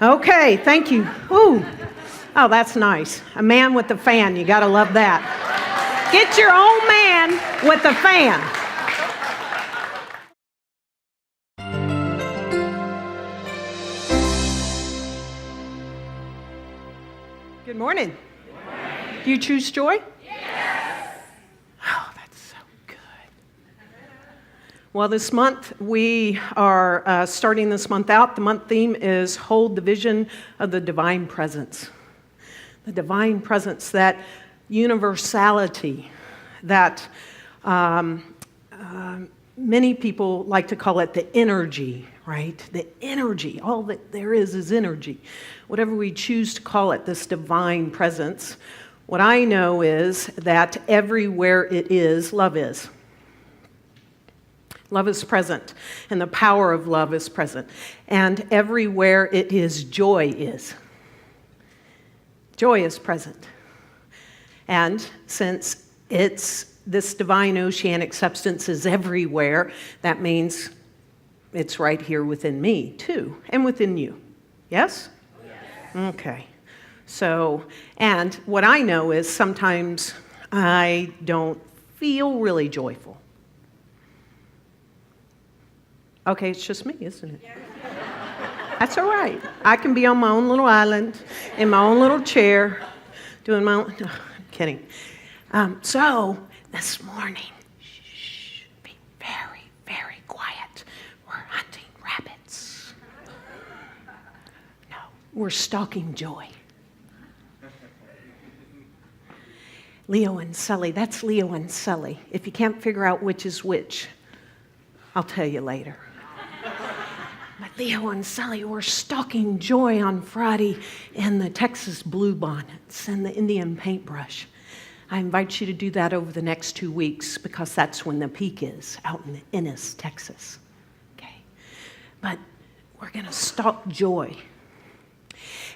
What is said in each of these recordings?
Okay, thank you. Ooh. Oh, that's nice. A man with a fan, you gotta love that. Get your own man with a fan. Good morning. Good morning. Do you choose joy? Yes. Oh, that's so good. Well, this month we are starting this month out. The month theme is Hold the Vision of the Divine Presence. The divine presence, that universality that many people like to call it the energy, right? The energy. All that there is energy. Whatever we choose to call it, this divine presence. What I know is that everywhere it is, love is. Love is present, and the power of love is present. And everywhere it is, joy is. Joy is present. And since this divine oceanic substance is everywhere, that means it's right here within me too, and within you. Yes? Yes. Okay. So, and what I know is sometimes I don't feel really joyful. Okay, it's just me, isn't it? That's all right. I can be on my own little island, in my own little chair, doing my own... No, I'm kidding. So, this morning, shh, be very, very quiet. We're hunting rabbits. No, we're stalking joy. Leo and Sully, that's Leo and Sully. If you can't figure out which is which, I'll tell you later. But Leo and Sully were stalking joy on Friday in the Texas bluebonnets and the Indian paintbrush. I invite you to do that over the next 2 weeks because that's when the peak is, out in Ennis, Texas. Okay, but we're going to stalk joy.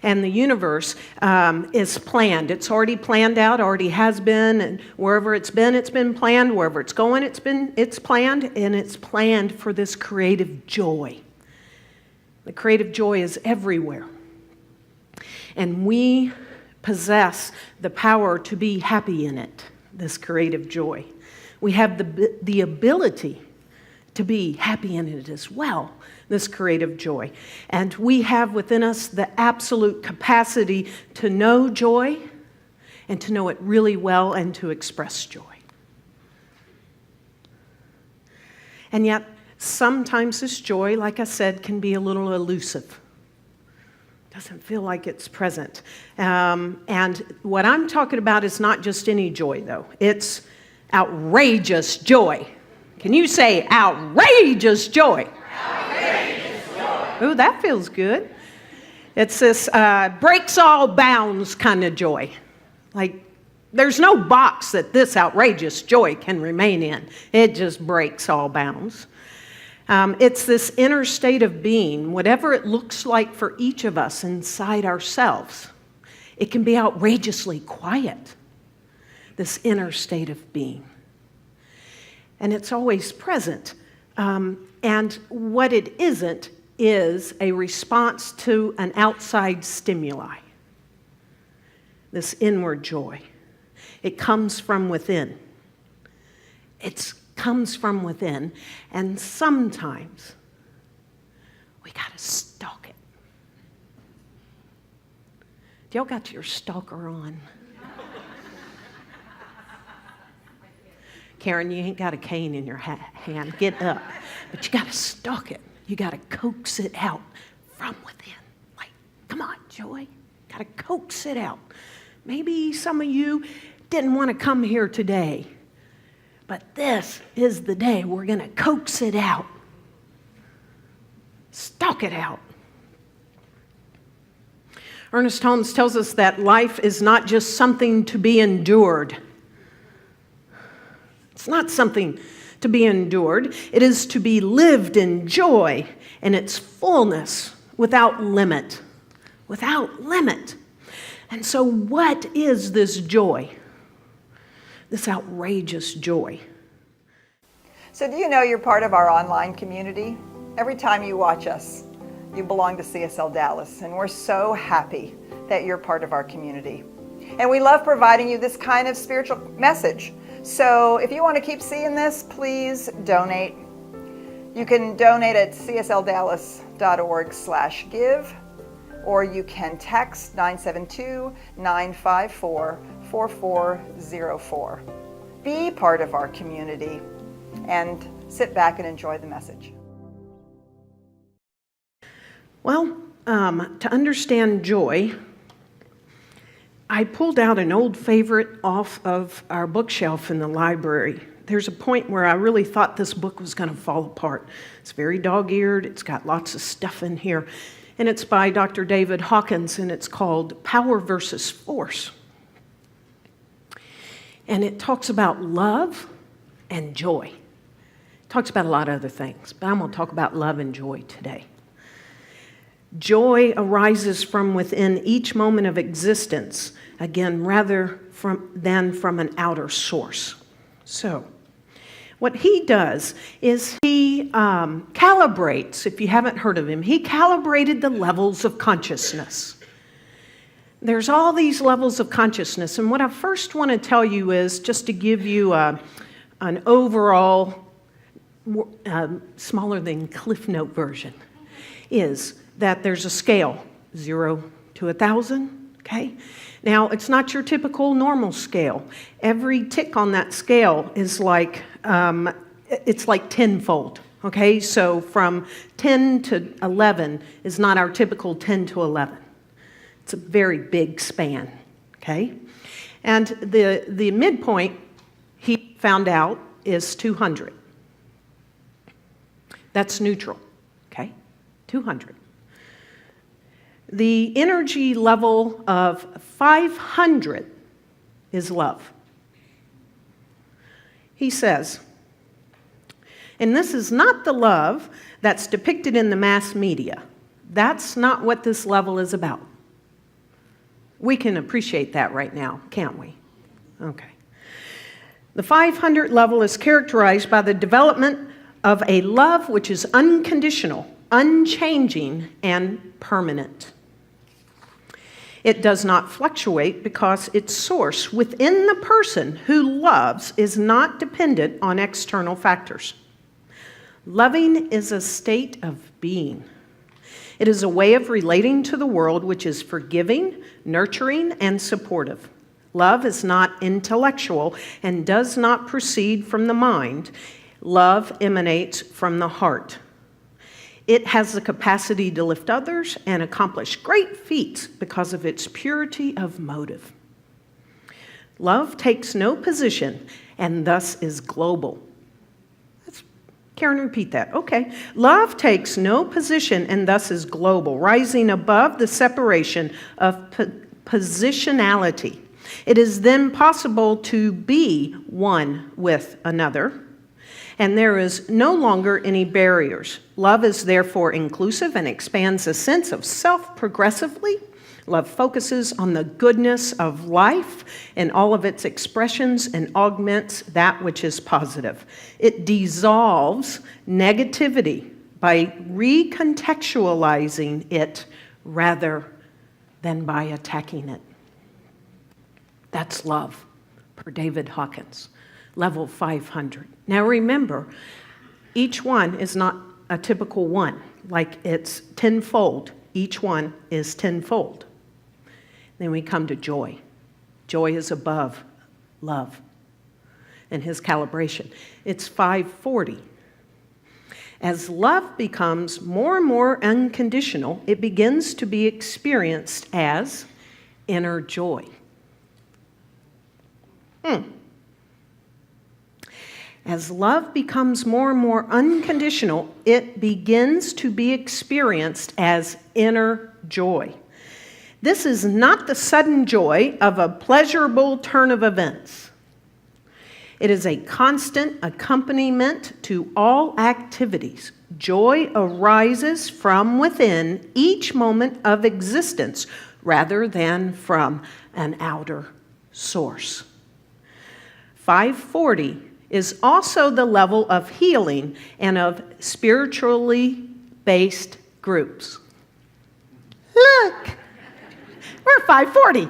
And the universe is planned. It's already planned out, already has been, and wherever it's been planned. Wherever it's going, it's planned, and it's planned for this creative joy. The creative joy is everywhere. And we possess the power to be happy in it, this creative joy. We have the ability to be happy in it as well, this creative joy. And we have within us the absolute capacity to know joy and to know it really well and to express joy. And yet, sometimes this joy, like I said, can be a little elusive. Doesn't feel like it's present. And what I'm talking about is not just any joy, though. It's outrageous joy. Can you say outrageous joy? Outrageous joy. Ooh, that feels good. It's this breaks all bounds kind of joy. Like, there's no box that this outrageous joy can remain in. It just breaks all bounds. It's this inner state of being, whatever it looks like for each of us inside ourselves. It can be outrageously quiet, this inner state of being. And it's always present. And what it isn't is a response to an outside stimuli, this inward joy. It comes from within. It comes from within, and sometimes we got to stalk it. Y'all got your stalker on? Karen, you ain't got a cane in your hand. Get up. But you got to stalk it. You got to coax it out from within. Like, come on, Joy. Got to coax it out. Maybe some of you didn't want to come here today, but this is the day we're going to coax it out. Stalk it out. Ernest Holmes tells us that life is not just something to be endured. It's not something to be endured. It is to be lived in joy and its fullness without limit. Without limit. And so what is this joy? This outrageous joy. So do you know you're part of our online community? Every time you watch us, you belong to CSL Dallas, and we're so happy that you're part of our community. And we love providing you this kind of spiritual message. So if you want to keep seeing this, please donate. You can donate at csldallas.org/give, or you can text 972-954-4404. Be part of our community and sit back and enjoy the message. Well, to understand joy, I pulled out an old favorite off of our bookshelf in the library. There's a point where I really thought this book was going to fall apart. It's very dog-eared. It's got lots of stuff in here. And it's by Dr. David Hawkins, and it's called Power versus Force. And it talks about love and joy. It talks about a lot of other things, but I'm going to talk about love and joy today. Joy arises from within each moment of existence, again, rather than from an outer source. So, what he does is he calibrates, if you haven't heard of him, he calibrated the levels of consciousness. There's all these levels of consciousness, and what I first want to tell you is, just to give you an overall, smaller than Cliff Note version, is that there's a scale, 0 to 1,000, okay? Now, it's not your typical normal scale. Every tick on that scale is like, it's like tenfold, okay? So from 10 to 11 is not our typical 10 to 11. It's a very big span, okay? And the midpoint, he found out, is 200. That's neutral, okay? 200. The energy level of 500 is love. He says, and this is not the love that's depicted in the mass media. That's not what this level is about. We can appreciate that right now, can't we? Okay. The 500 level is characterized by the development of a love which is unconditional, unchanging, and permanent. It does not fluctuate because its source within the person who loves is not dependent on external factors. Loving is a state of being. It is a way of relating to the world which is forgiving, nurturing, and supportive. Love is not intellectual and does not proceed from the mind. Love emanates from the heart. It has the capacity to lift others and accomplish great feats because of its purity of motive. Love takes no position and thus is global. Karen, repeat that. Okay. Love takes no position and thus is global, rising above the separation of positionality. It is then possible to be one with another, and there is no longer any barriers. Love is therefore inclusive and expands a sense of self progressively. Love focuses on the goodness of life in all of its expressions and augments that which is positive. It dissolves negativity by recontextualizing it rather than by attacking it. That's love, per David Hawkins. Level 500. Now remember, each one is not a typical one, like it's tenfold. Each one is tenfold. Then we come to joy. Joy is above love and his calibration. It's 540. As love becomes more and more unconditional, it begins to be experienced as inner joy. As love becomes more and more unconditional, it begins to be experienced as inner joy. This is not the sudden joy of a pleasurable turn of events. It is a constant accompaniment to all activities. Joy arises from within each moment of existence rather than from an outer source. 540 is also the level of healing and of spiritually based groups. Look, we're 540.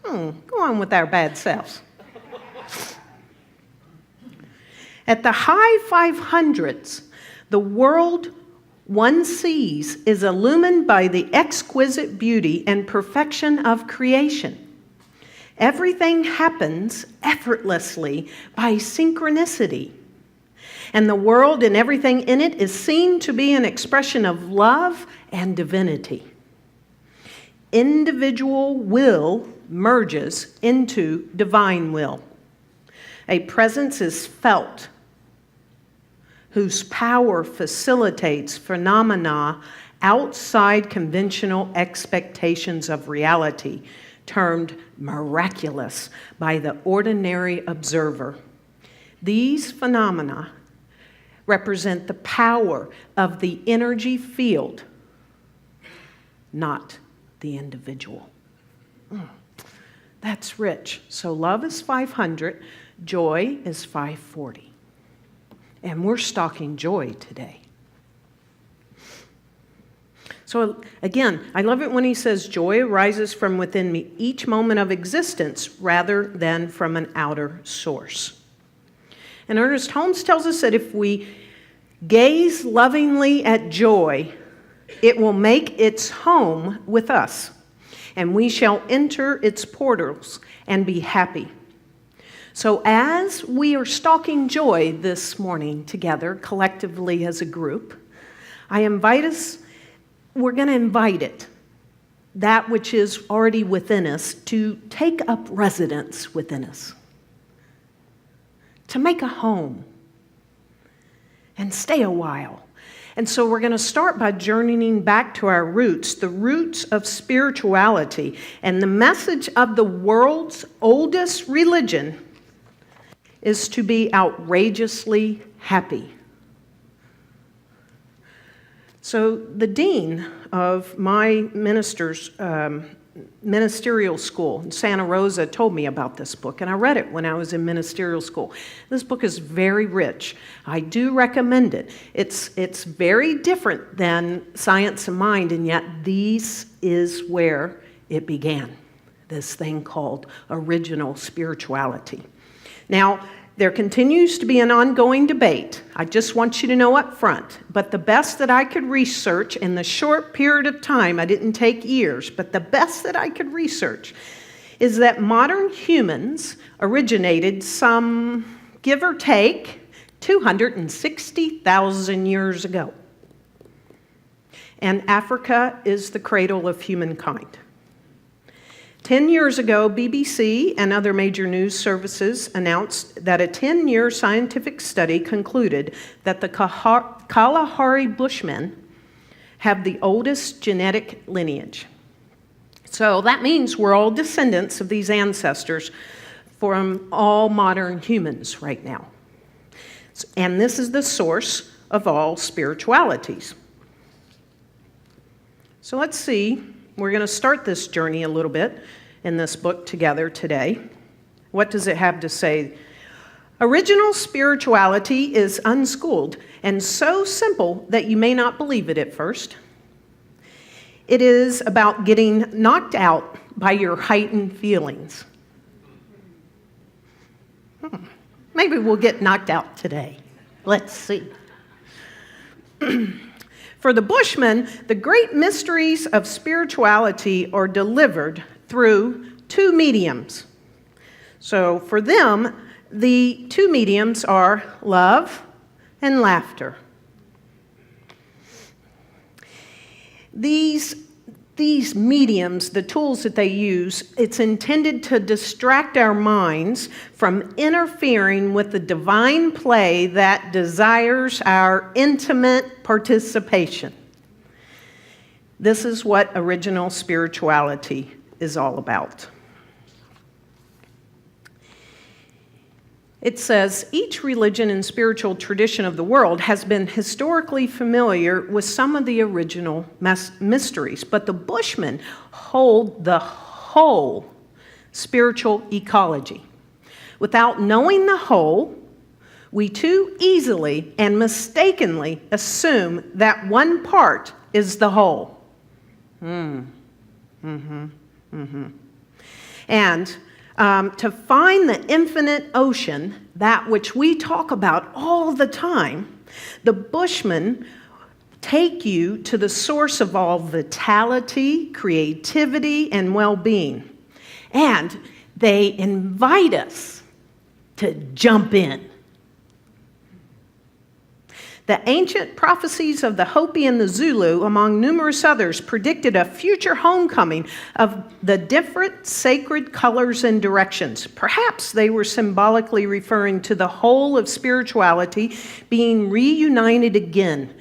Go on with our bad selves. At the high 500s, the world one sees is illumined by the exquisite beauty and perfection of creation. Everything happens effortlessly by synchronicity. And the world and everything in it is seen to be an expression of love and divinity. Individual will merges into divine will. A presence is felt whose power facilitates phenomena outside conventional expectations of reality, termed miraculous by the ordinary observer. These phenomena represent the power of the energy field, not the individual. That's rich. So love is 500, joy is 540. And we're stalking joy today. So again, I love it when he says joy arises from within me each moment of existence rather than from an outer source. And Ernest Holmes tells us that if we gaze lovingly at joy, it will make its home with us, and we shall enter its portals and be happy. So as we are stalking joy this morning together, collectively as a group, we're going to invite it, that which is already within us, to take up residence within us, to make a home, and stay a while. And so we're going to start by journeying back to our roots, the roots of spirituality. And the message of the world's oldest religion is to be outrageously happy. So the dean of my ministerial school in Santa Rosa told me about this book, and I read it when I was in ministerial school. This book is very rich. I do recommend it. It's very different than Science of Mind, and yet this is where it began, this thing called original spirituality. Now, there continues to be an ongoing debate. I just want you to know up front. But the best that I could research in the short period of time, I didn't take years, but the best that I could research is that modern humans originated some, give or take, 260,000 years ago. And Africa is the cradle of humankind. 10 years ago, BBC and other major news services announced that a 10-year scientific study concluded that the Kalahari Bushmen have the oldest genetic lineage. So that means we're all descendants of these ancestors from all modern humans right now. And this is the source of all spiritualities. So let's see. We're going to start this journey a little bit in this book together today. What does it have to say? Original spirituality is unschooled and so simple that you may not believe it at first. It is about getting knocked out by your heightened feelings. Maybe we'll get knocked out today. Let's see. For the Bushmen, the great mysteries of spirituality are delivered through two mediums. So for them, the two mediums are love and laughter. These mediums, the tools that they use, it's intended to distract our minds from interfering with the divine play that desires our intimate participation. This is what original spirituality is all about. It says, each religion and spiritual tradition of the world has been historically familiar with some of the original mysteries, but the Bushmen hold the whole spiritual ecology. Without knowing the whole, We too easily and mistakenly assume that one part is the whole. And to find the infinite ocean, that which we talk about all the time, the Bushmen take you to the source of all vitality, creativity, and well-being. And they invite us to jump in. The ancient prophecies of the Hopi and the Zulu, among numerous others, predicted a future homecoming of the different sacred colors and directions. Perhaps they were symbolically referring to the whole of spirituality being reunited again.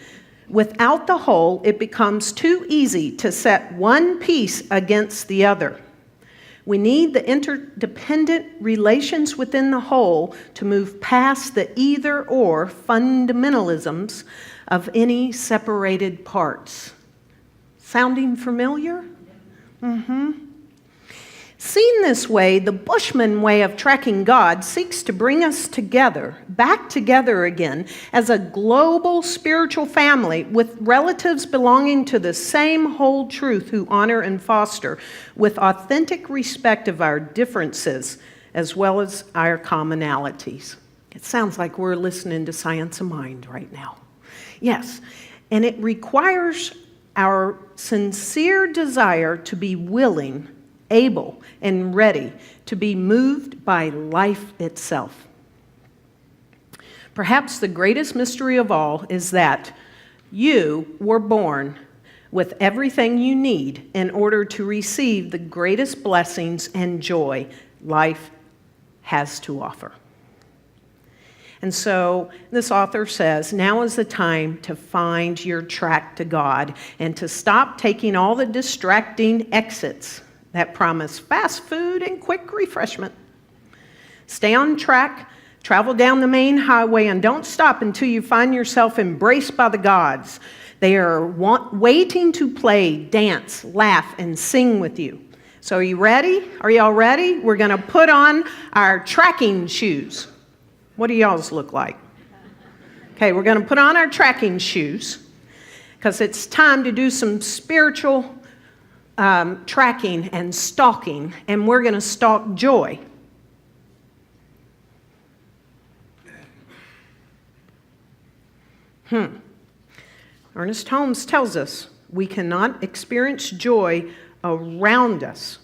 Without the whole, it becomes too easy to set one piece against the other. We need the interdependent relations within the whole to move past the either-or fundamentalisms of any separated parts. Sounding familiar? Seen this way, the Bushman way of tracking God seeks to bring us together, back together again, as a global spiritual family with relatives belonging to the same whole truth who honor and foster with authentic respect of our differences as well as our commonalities. It sounds like we're listening to Science of Mind right now. Yes, and it requires our sincere desire to be willing, able, and ready to be moved by life itself. Perhaps the greatest mystery of all is that you were born with everything you need in order to receive the greatest blessings and joy life has to offer. And so this author says, now is the time to find your track to God and to stop taking all the distracting exits that promise fast food and quick refreshment. Stay on track, travel down the main highway, and don't stop until you find yourself embraced by the gods. They are waiting to play, dance, laugh, and sing with you. So are you ready? Are y'all ready? We're going to put on our tracking shoes. What do y'all's look like? Okay, we're going to put on our tracking shoes because it's time to do some spiritual tracking and stalking, and we're going to stalk joy. Ernest Holmes tells us we cannot experience joy around us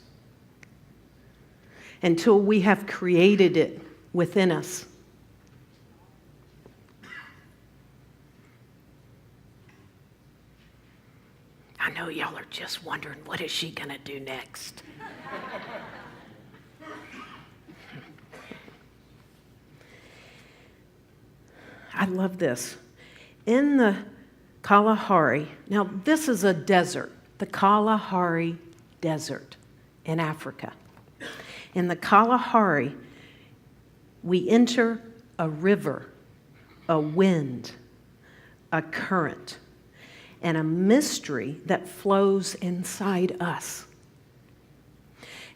until we have created it within us. I know y'all are just wondering, what is she going to do next? I love this. In the Kalahari, now this is a desert, the Kalahari Desert in Africa. In the Kalahari, we enter a river, a wind, a current, and a mystery that flows inside us.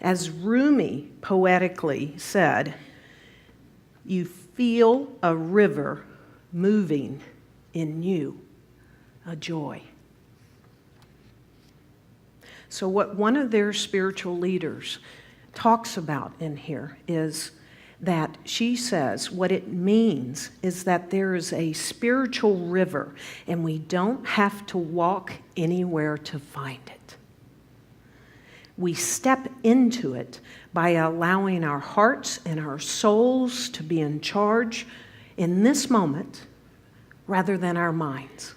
As Rumi poetically said, you feel a river moving in you, a joy. So what one of their spiritual leaders talks about in here is that she says what it means is that there is a spiritual river and we don't have to walk anywhere to find it. We step into it by allowing our hearts and our souls to be in charge in this moment rather than our minds.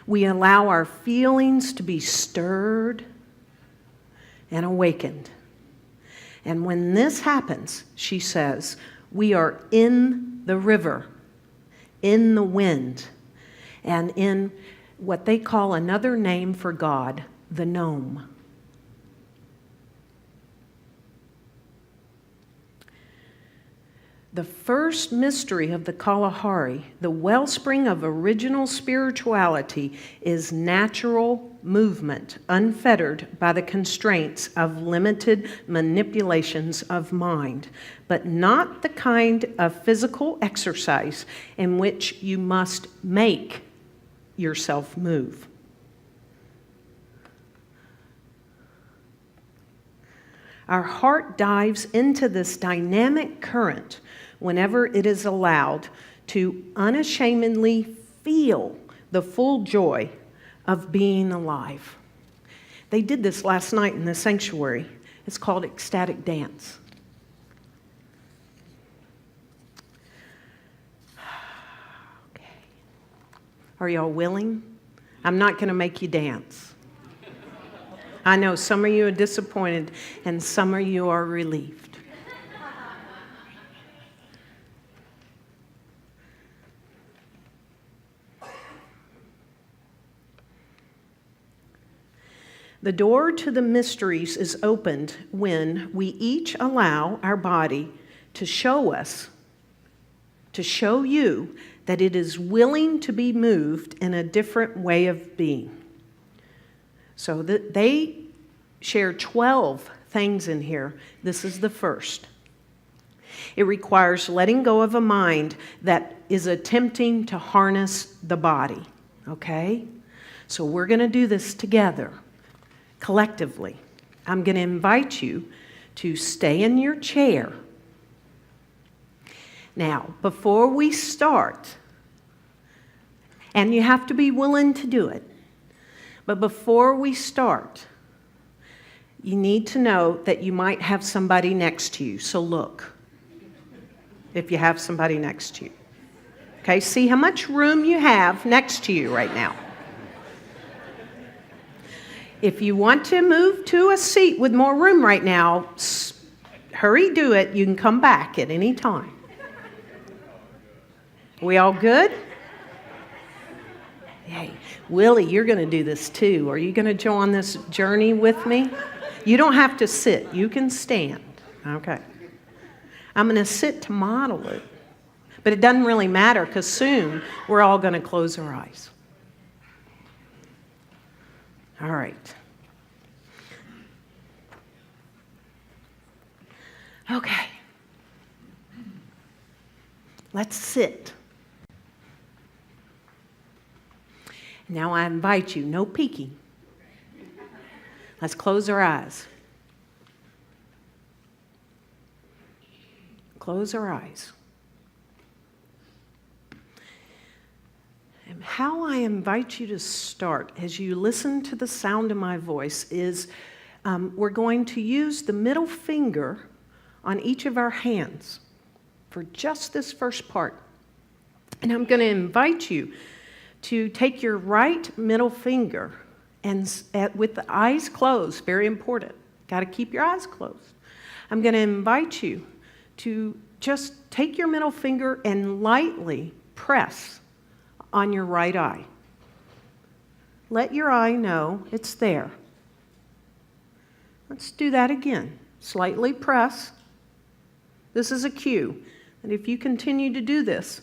We allow our feelings to be stirred and awakened. And when this happens, she says, we are in the river, in the wind, and in what they call another name for God, the gnome. The first mystery of the Kalahari, the wellspring of original spirituality, is natural movement, unfettered by the constraints of limited manipulations of mind, but not the kind of physical exercise in which you must make yourself move. Our heart dives into this dynamic current whenever it is allowed to unashamedly feel the full joy of being alive. They did this last night in the sanctuary. It's called ecstatic dance. Okay. Are y'all willing? I'm not going to make you dance. I know some of you are disappointed and some of you are relieved. The door to the mysteries is opened when we each allow our body to show us, to show you that it is willing to be moved in a different way of being. So they share 12 things in here. This is the first. It requires letting go of a mind that is attempting to harness the body, okay? So we're going to do this together. Collectively, I'm going to invite you to stay in your chair. Now, before we start, and you have to be willing to do it, but before we start, you need to know that you might have somebody next to you. So look, if you have somebody next to you. Okay, see how much room you have next to you right now. If you want to move to a seat with more room right now, hurry, do it. You can come back at any time. We all good? Hey, Willie, you're going to do this too. Are you going to join this journey with me? You don't have to sit. You can stand. Okay. I'm going to sit to model it. But it doesn't really matter because soon we're all going to close our eyes. All right. Okay. Let's sit. Now I invite you, no peeking. Let's close our eyes. Close our eyes. And how I invite you to start as you listen to the sound of my voice is we're going to use the middle finger on each of our hands for just this first part. And I'm going to invite you to take your right middle finger and with the eyes closed, very important, got to keep your eyes closed. I'm going to invite you to just take your middle finger and lightly press on your right eye. Let your eye know it's there. Let's do that again. Slightly press. This is a cue. And if you continue to do this,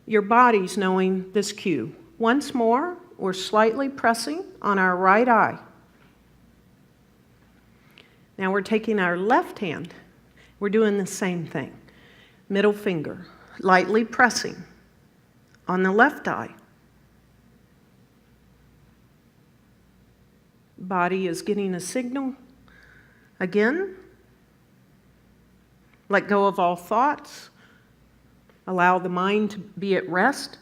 your body's knowing this cue. Once more, we're slightly pressing on our right eye. Now we're taking our left hand. We're doing the same thing. Middle finger, lightly pressing on the left eye. Body is getting a signal. Again, let go of all thoughts. Allow the mind to be at rest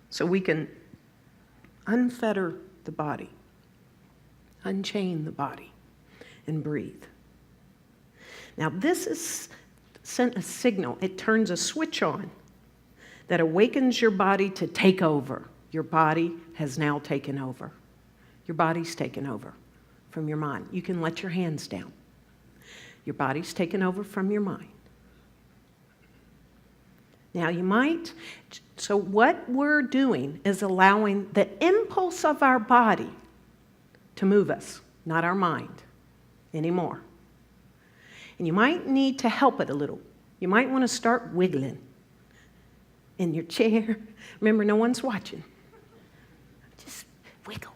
so we can unfetter the body, unchain the body, and breathe. Now this is sent a signal. It turns a switch on that awakens your body to take over. Your body has now taken over. Your body's taken over from your mind. You can let your hands down. Your body's taken over from your mind. Now so what we're doing is allowing the impulse of our body to move us, not our mind anymore. And you might need to help it a little You might want to start wiggling in your chair. Remember, no one's watching. Just wiggle.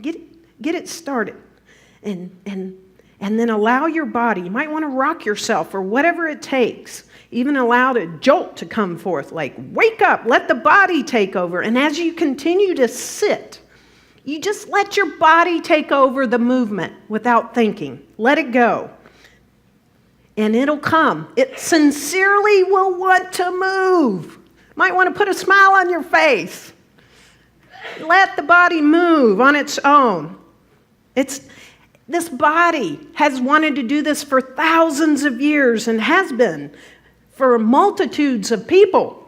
Get it started. And then allow your body. You might want to rock yourself or whatever it takes. Even allow a jolt to come forth. Like, wake up. Let the body take over. And as you continue to sit, you just let your body take over the movement without thinking. Let it go. And it'll come. It sincerely will want to move. Might want to put a smile on your face. Let the body move on its own. This body has wanted to do this for thousands of years and has been for multitudes of people.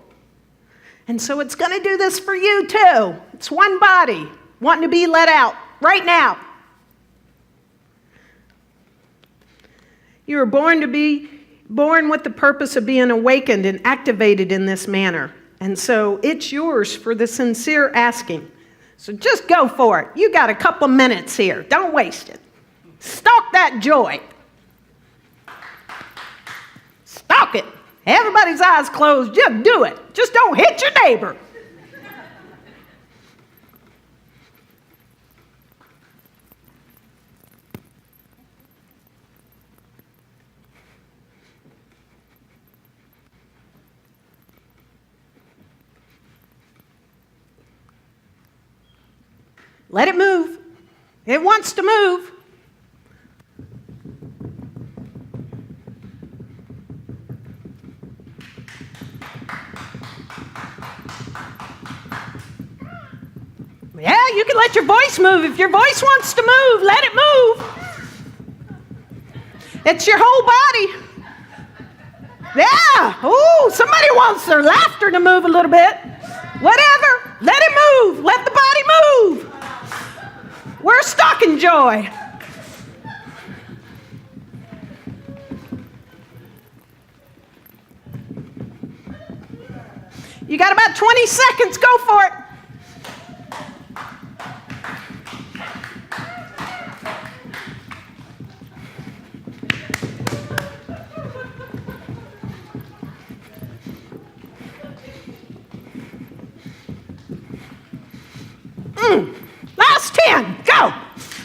And so it's going to do this for you too. It's one body wanting to be let out right now. You were born with the purpose of being awakened and activated in this manner. And so it's yours for the sincere asking. So just go for it. You got a couple minutes here. Don't waste it. Stalk that joy. Stalk it. Everybody's eyes closed. Just do it. Just don't hit your neighbor. Let it move. It wants to move. Yeah, you can let your voice move. If your voice wants to move, let it move. It's your whole body. Yeah. Ooh, somebody wants their laughter to move a little bit. Whatever. Let it move. Let the body move. We're Stalking Joy. You got about 20 seconds. Go for it. Last 10. Go.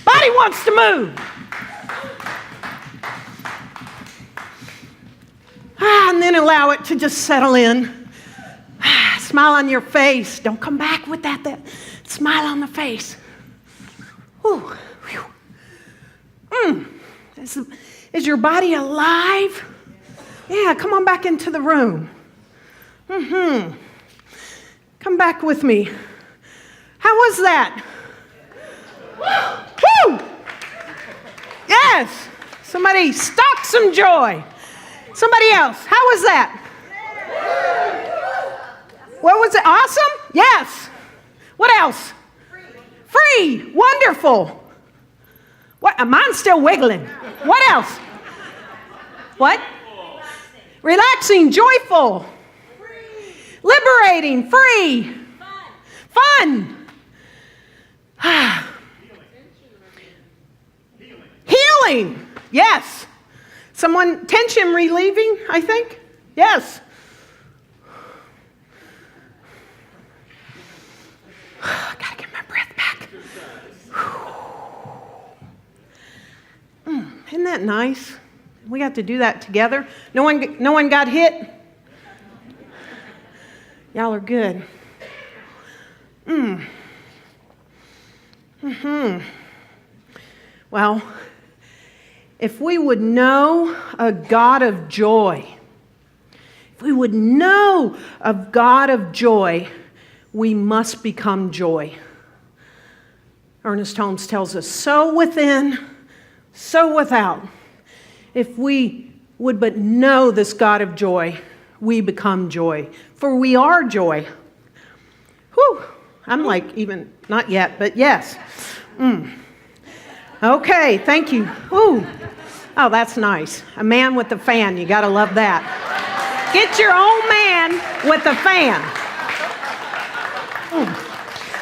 Body wants to move. And then allow it to just settle in. Smile on your face. Don't come back with that smile on the face. Ooh. Is your body alive? Yeah, come on back into the room. Come back with me. How was that? Woo! Yes. Somebody stalk some joy. Somebody else. How was that? What was it? Awesome? Yes. What else? Free. Wonderful. What? Mine's still wiggling. What else? What? Relaxing. Joyful. Liberating. Free. Fun. Healing. Yes. Tension relieving, I think. Yes. I gotta get my breath back. Isn't that nice? We got to do that together. No one got hit. Y'all are good. Well, if we would know a God of joy, we must become joy. Ernest Holmes tells us, so within, so without. If we would but know this God of joy, we become joy. For we are joy. Whew. I'm like even, not yet, but yes. Okay, thank you. Ooh. Oh, that's nice. A man with a fan, you gotta love that. Get your own man with a fan.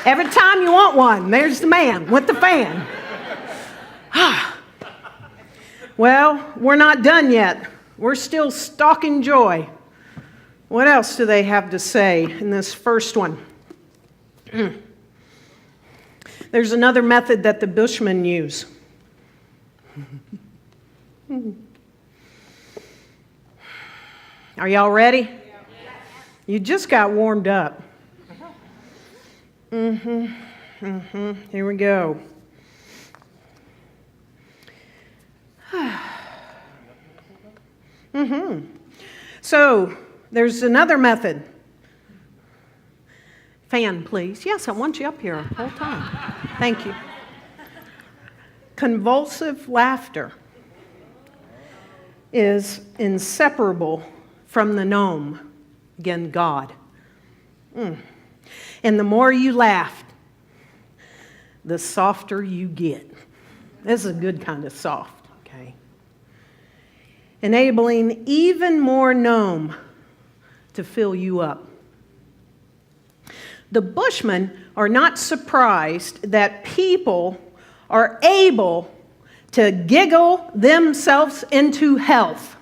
Every time you want one, there's the man with the fan. Well, we're not done yet. We're still stalking joy. What else do they have to say in this first one? There's another method that the Bushmen use. Are y'all ready? Yeah. You just got warmed up. Here we go. So, there's another method. Fan, please. Yes, I want you up here the whole time. Thank you. Convulsive laughter is inseparable from the gnome, again, God. And the more you laugh, the softer you get. This is a good kind of soft, okay? Enabling even more gnome to fill you up. The Bushmen are not surprised that people are able to giggle themselves into health.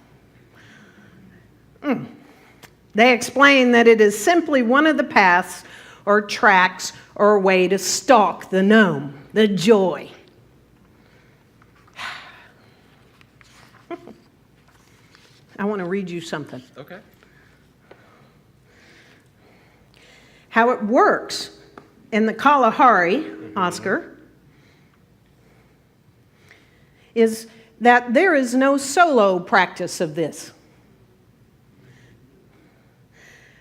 They explain that it is simply one of the paths or tracks or way to stalk the gnome, the joy. I want to read you something. Okay. How it works in the Kalahari, Oscar, is that there is no solo practice of this.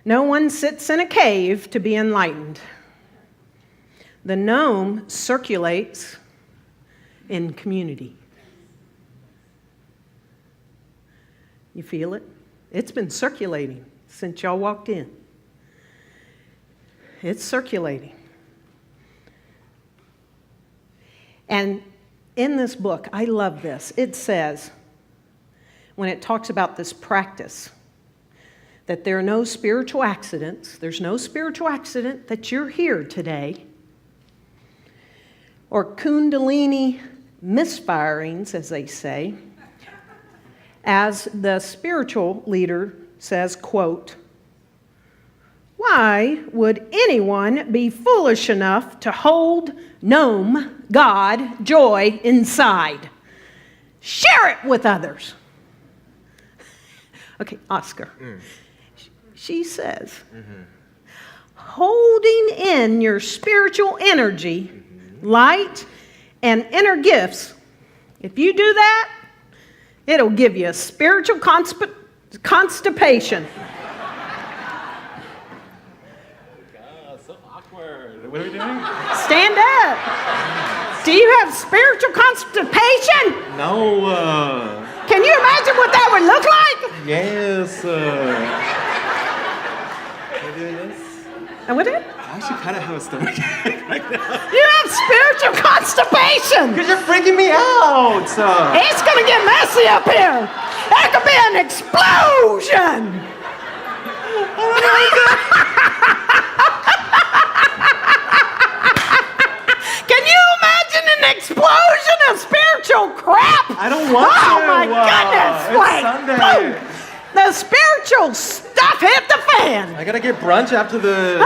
No one sits in a cave to be enlightened. The gnome circulates in community. You feel it? It's been circulating since y'all walked in. It's circulating. And in this book, I love this. It says, when it talks about this practice, that there are no spiritual accidents. There's no spiritual accident that you're here today, or kundalini misfirings, as they say, as the spiritual leader says, quote, "Why would anyone be foolish enough to hold gnome, God, joy inside? Share it with others." Okay, Oscar. She says, holding in your spiritual energy, light, and inner gifts, if you do that, it'll give you a spiritual constipation. So awkward. What are we doing? Stand up. Do you have spiritual constipation? No. Can you imagine what that would look like? Yes. Can I do this? And with it? I actually kind of have a stomach right now. You have spiritual constipation. Because you're freaking me out. It's going to get messy up here. There could be an explosion. Can you imagine an explosion of spiritual crap? I don't want to. Oh my goodness. It's Like, Sunday. boom. The spiritual stuff hit the fan. I gotta get brunch after the...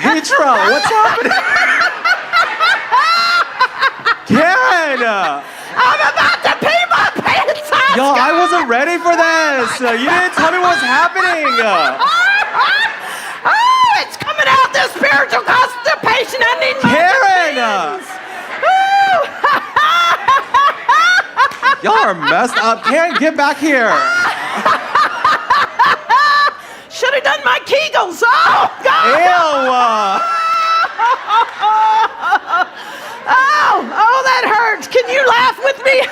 Petra, what's happening? Karen! I'm about to pee my pants off. Yo, I wasn't ready for this. You didn't tell me what's happening. Oh, it's coming out, the spiritual constipation. I need my Karen! Y'all are messed up. Karen, get back here. Should have done my Kegels. Oh, God. Ew. Oh, that hurts. Can you laugh with me?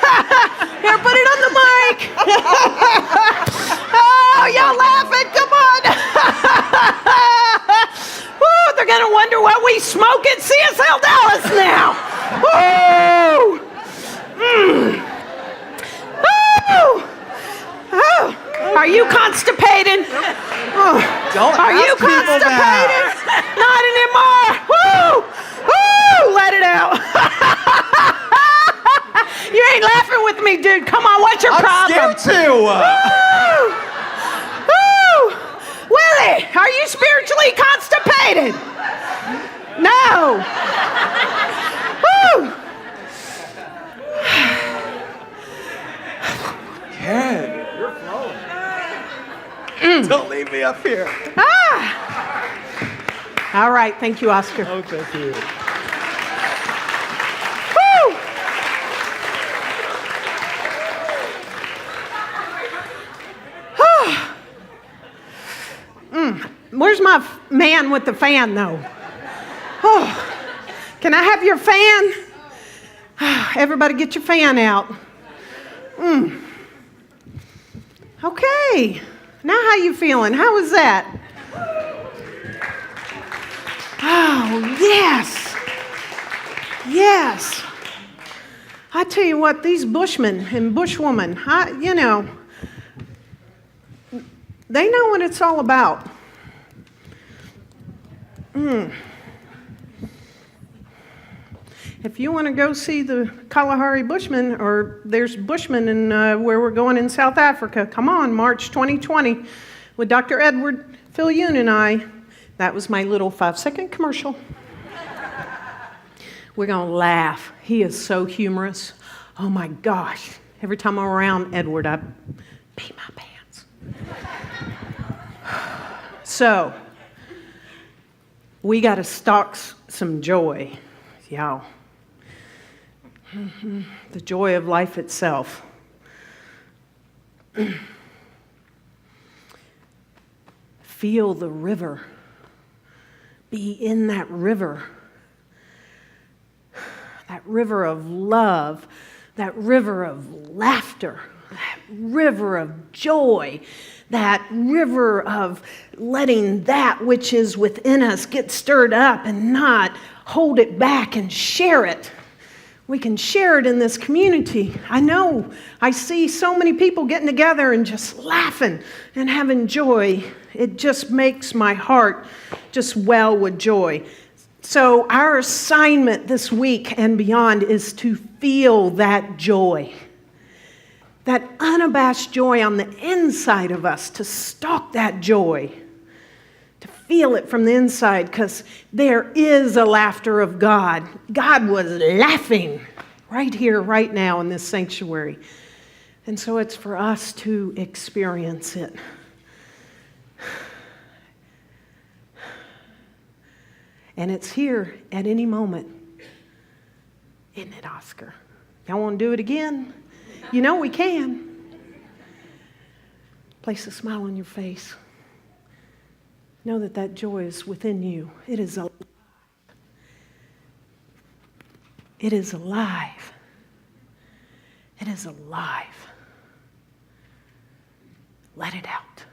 Here, put it on the mic. Oh, y'all laughing? Come on. Woo, they're going to wonder what we smoke at CSLDallas now. Woo. Are you constipated? Don't Are ask you people constipated? that. Not anymore. Woo! Woo! Let it out. You ain't laughing with me, dude. Come on, what's your problem? I'm scared to. Woo! Woo! Willie, are you spiritually constipated? No. Woo! Karen, you're flowing. Don't leave me up here. All right, thank you, Oscar. Oh, thank you. Where's my man with the fan, though? Oh, can I have your fan? Everybody get your fan out. Okay. Now how you feeling? How was that? Oh, yes. Yes. I tell you what, these Bushmen and Bushwomen, they know what it's all about. If you want to go see the Kalahari Bushmen, or there's Bushmen in where we're going in South Africa, come on, March 2020 with Dr. Edward Fillion and I. That was my little 5-second commercial. We're going to laugh. He is so humorous. Oh my gosh. Every time I'm around Edward, I pee my pants. So, we got to stalk some joy, y'all. The joy of life itself. Feel the river. Be in that river. That river of love. That river of laughter. That river of joy. That river of letting that which is within us get stirred up and not hold it back and share it. We can share it in this community. I know. I see so many people getting together and just laughing and having joy. It just makes my heart just well with joy. So our assignment this week and beyond is to feel that joy. That unabashed joy on the inside of us, to stalk that joy. To feel it from the inside, because there is a laughter of God. God was laughing right here, right now in this sanctuary. And so it's for us to experience it. And it's here at any moment. Isn't it, Oscar? Y'all want to do it again? You know we can. Place a smile on your face. Know that that joy is within you. It is alive. It is alive. It is alive. Let it out.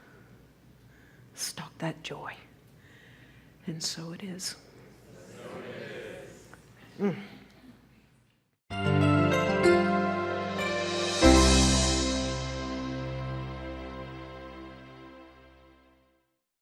Stalk that joy. And so it is. So it is.